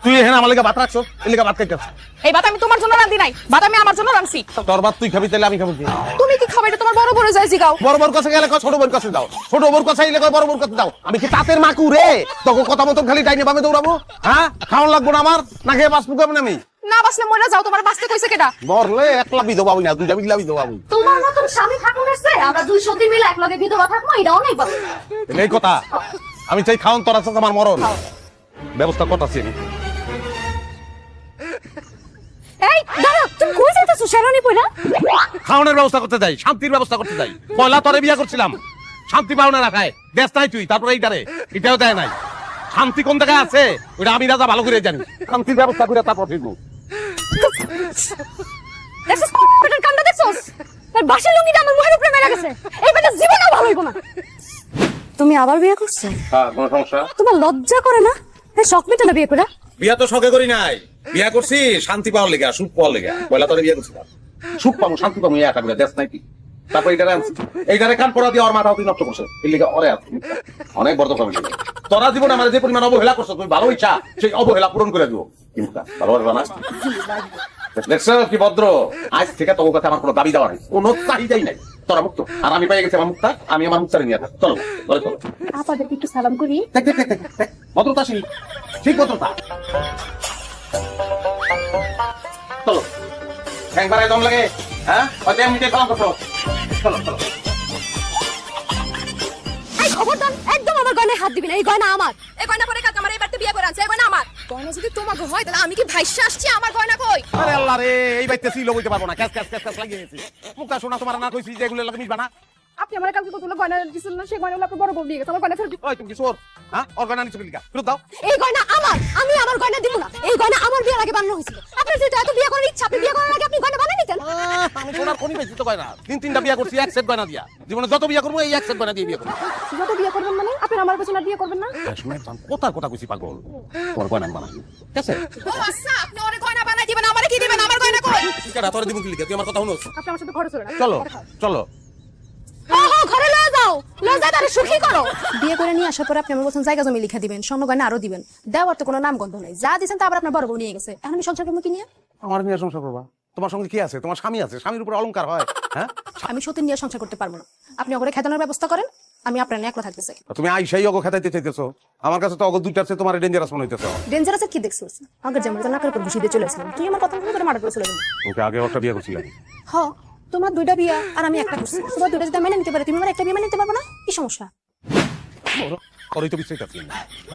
তুই এখানে আমার লেগে ভাত রাখছো, এই লেগে ভাত খাইতেছ। এই ভাত আমি তোমার জন্য রাঁধি নাই, ভাত আমি আমার জন্য রাঁধছি। তোর ভাত তুই খাবি, তাহলে আমি খাবো কি? তুমি কি খাবে? এটা তোমার বড় বড় যাইছি গাও। বড় বড় কাছে গেলে ছোট বড় কাছে দাও, ছোট বড় কাছে গেলে বড় বড় কাছে দাও। আমি কি তাঁতের মাকু রে? তোকে কথা মতন খালি ডাইনে বামে দৌড়াবো? হ্যাঁ, খাওয়ান লাগবো না আমার? না খেয়ে বাঁচবো কেমন আমি? না বাসলে মরে যাও, তোমার বাঁচতে কইছে কেডা? মরলে একলা বিধবা হই না, দুইটা বিধবা বিধবা হই। তোমার মতন স্বামী থাকুন এসে আমরা দুই সতী মিলে এক লগে বিধবা থাকবো, এটাও নাই পাবো। এই কথা আমি চাই, খাওয়ান তোর আছে আমার মরণ ব্যবস্থা করতেছি আমি। এই দাঁড়া, তুমি কই যাইতাছো শেরওয়ানি পয়লা? খাওয়ানোর ব্যবস্থা করতে যাই, শান্তির ব্যবস্থা করতে যাই। পয়লা তোরে বিয়া করছিলাম, শান্তি পাও না রাখায় দেশ নাই তুই, তারপরে এইটারে এটাও দেয় নাই। শান্তি কোন জায়গায় আছে ওইটা আমি রাজা ভালো করে জানি। শান্তির ব্যবস্থা করে তারপর ফিরবো। দেখছস পেটের কান্ডা দেখছস? তার বাসের লুঙ্গিটা আমার মুখের উপরে মেলা গেছে। এই বেটা জীবনেও ভালো হইব না। তুমি আবার বিয়ে করছো? হ্যাঁ, কোনো সমস্যা? তোমার লজ্জা করে না? এই শখ মিটে না বিয়ে করে? বিয়া তো শখে করি নাই, বিয়া করছি শান্তি পাওয়ার লেগে, সুখ পাওয়ার লেগে। পয়লা তোরে বিয়া করছিলাম, সুখ পাবো শান্তি পাবো, এই আটা দেশ নাই কি। তারপর এইটারে কান পড়া দিয়ে ওর মাথা তুই নষ্ট করছো, এই লেগে ওরে অনেক বড় কথা। তোরা জীবন আমার যে পরিমাণ অবহেলা করছো, তুমি ভালো ইচ্ছা সেই অবহেলা পূরণ করে দিব। কিন্তু ভালো পারবা না? দেখছো কি ভদ্র? আজ থেকে তোর কাছে আমার কোনো দাবি দেওয়া নেই, কোনো চাহিদাই নাই। তোরা মুক্ত, আর আমি পেয়ে গেছি আমার মুক্তা। আমি আমার মুক্তারে নিয়ে থাকি। চলো ঘরে চলো। আপাদের একটু সালাম করি। দেখ দেখ দেখ দেখ, ভদ্রতা শিখ, ঠিক ভদ্রতা। চলো, ঠ্যাং বাড়ায় দম লাগে। হ্যাঁ, হয়তো এমনিতে সালাম করছো। চলো চলো। এই খবরদার, একদম আমার গয়নায় হাত দিবি না। এই গয়না আমার। এই গয়না পরে কাজ আমার এই বাড়িতে বিয়ে করে আনছে, এই গয়না আমার। গয়না যদি তোমাকে হয় তাহলে আমি কি ভাইসা আসছি? আমার গয়না কই? আরে আল্লাহ রে, এই বাইতে ছিল বলতে পারবো না। ক্যাস ক্যাস ক্যাস ক্যাস লাগিয়ে গেছি। মুক্তা শোনা, তোমার না কইছি যে এগুলো লাগে মিশবা না। আপনি আমার কাছে কতগুলো গয়না দিছিলেন না, সেই গয়নাগুলো আপনি বড় বউ দিয়ে গেছে। আমার গয়না ফেরত দিন। ওই তুমি কি চোর? হ্যাঁ, অর্গানা নিচে লিখা ফেরত দাও। এই গয়না আমার। আমি আমার গয়না দিব না। এই গয়না আমার বিয়ের আগে বানানো হয়েছিল। আপনার যেটা এত বিয়ে করার ইচ্ছা, আপনি বিয়ে করার আগে আপনি গয়না বানিয়ে নিতেন। আমি সোনার খনি পেয়েছি তো গয়না। তিনটা বিয়া করছি এক সেট গয়না দিয়া। জীবনে যত বিয়া করবো এই এক সেট গয়না দিয়ে বিয়ে করবো। যত বিয়ে করবেন মানে আপনি আমার পেছনে আর বিয়ে করবেন না? শুনে কোথার কথা কইছি পাগল, তোমার গয়না বানা ঠিক আছে? ও আচ্ছা, আপনি ওরে গয়না বানাই দিবেন, আমারে কি দিবেন? আমার গয়না কই? কেডা তোরে দিব কি লিখে? তুই আমার কথা শুনোস? আপনি আমার সাথে ঘরে চলেন। চলো চলো। ঘরে লয়ে যাও। লয়ে যাও, তারে সুখী করো। বিয়ে করে নিয়ে আসার পরে আপনি আমার বলছেন জায়গা জমি লিখে দিবেন, স্বর্ণ গয়না আরো দিবেন। দেওয়ার তো কোনো নাম গন্ধ নাই। যা দিয়েছেন তা আবার আপনার বড় বউ নিয়ে গেছে। এখন আমি সংসার করবো কি নিয়ে? আমার মেয়ের সংসার করবা? তোমার সঙ্গে কি আছে? তোমার স্বামী আছে, স্বামীর উপর অলংকার হয়। হ্যাঁ, আমি সতীন নিয়ে সংসার করতে পারবো না। আপনি ওরে খেদানোর ব্যবস্থা করেন, আমি আপনার নিয়ে একলা থাকতে চাই। তুমি আইসাই অগো খেতাইতে চাইতেছো। আমার কাছে তো অগো দুইটার চেয়ে তোমার ডেঞ্জারাস মনে হইতেছে। ডেঞ্জারাসের কি দেখছিস? আমাকে যেমন নাকের উপর ঘুষি দিয়ে চলে আসলাম। তুই আমার কথা করে মার্ডার করে চলে গেলি। ওকে আগে একটা বিয়ে করছিলাম। হ, তোমার দুইটা বিয়া আর আমি একটা করছি। তোমার দুইটা যদি মেনে নিতে পারে, তুমি আমার একটা বিয়ে মেনে নিতে পারবে না? কি সমস্যা? ওরই তো বিশ্বাস আছে।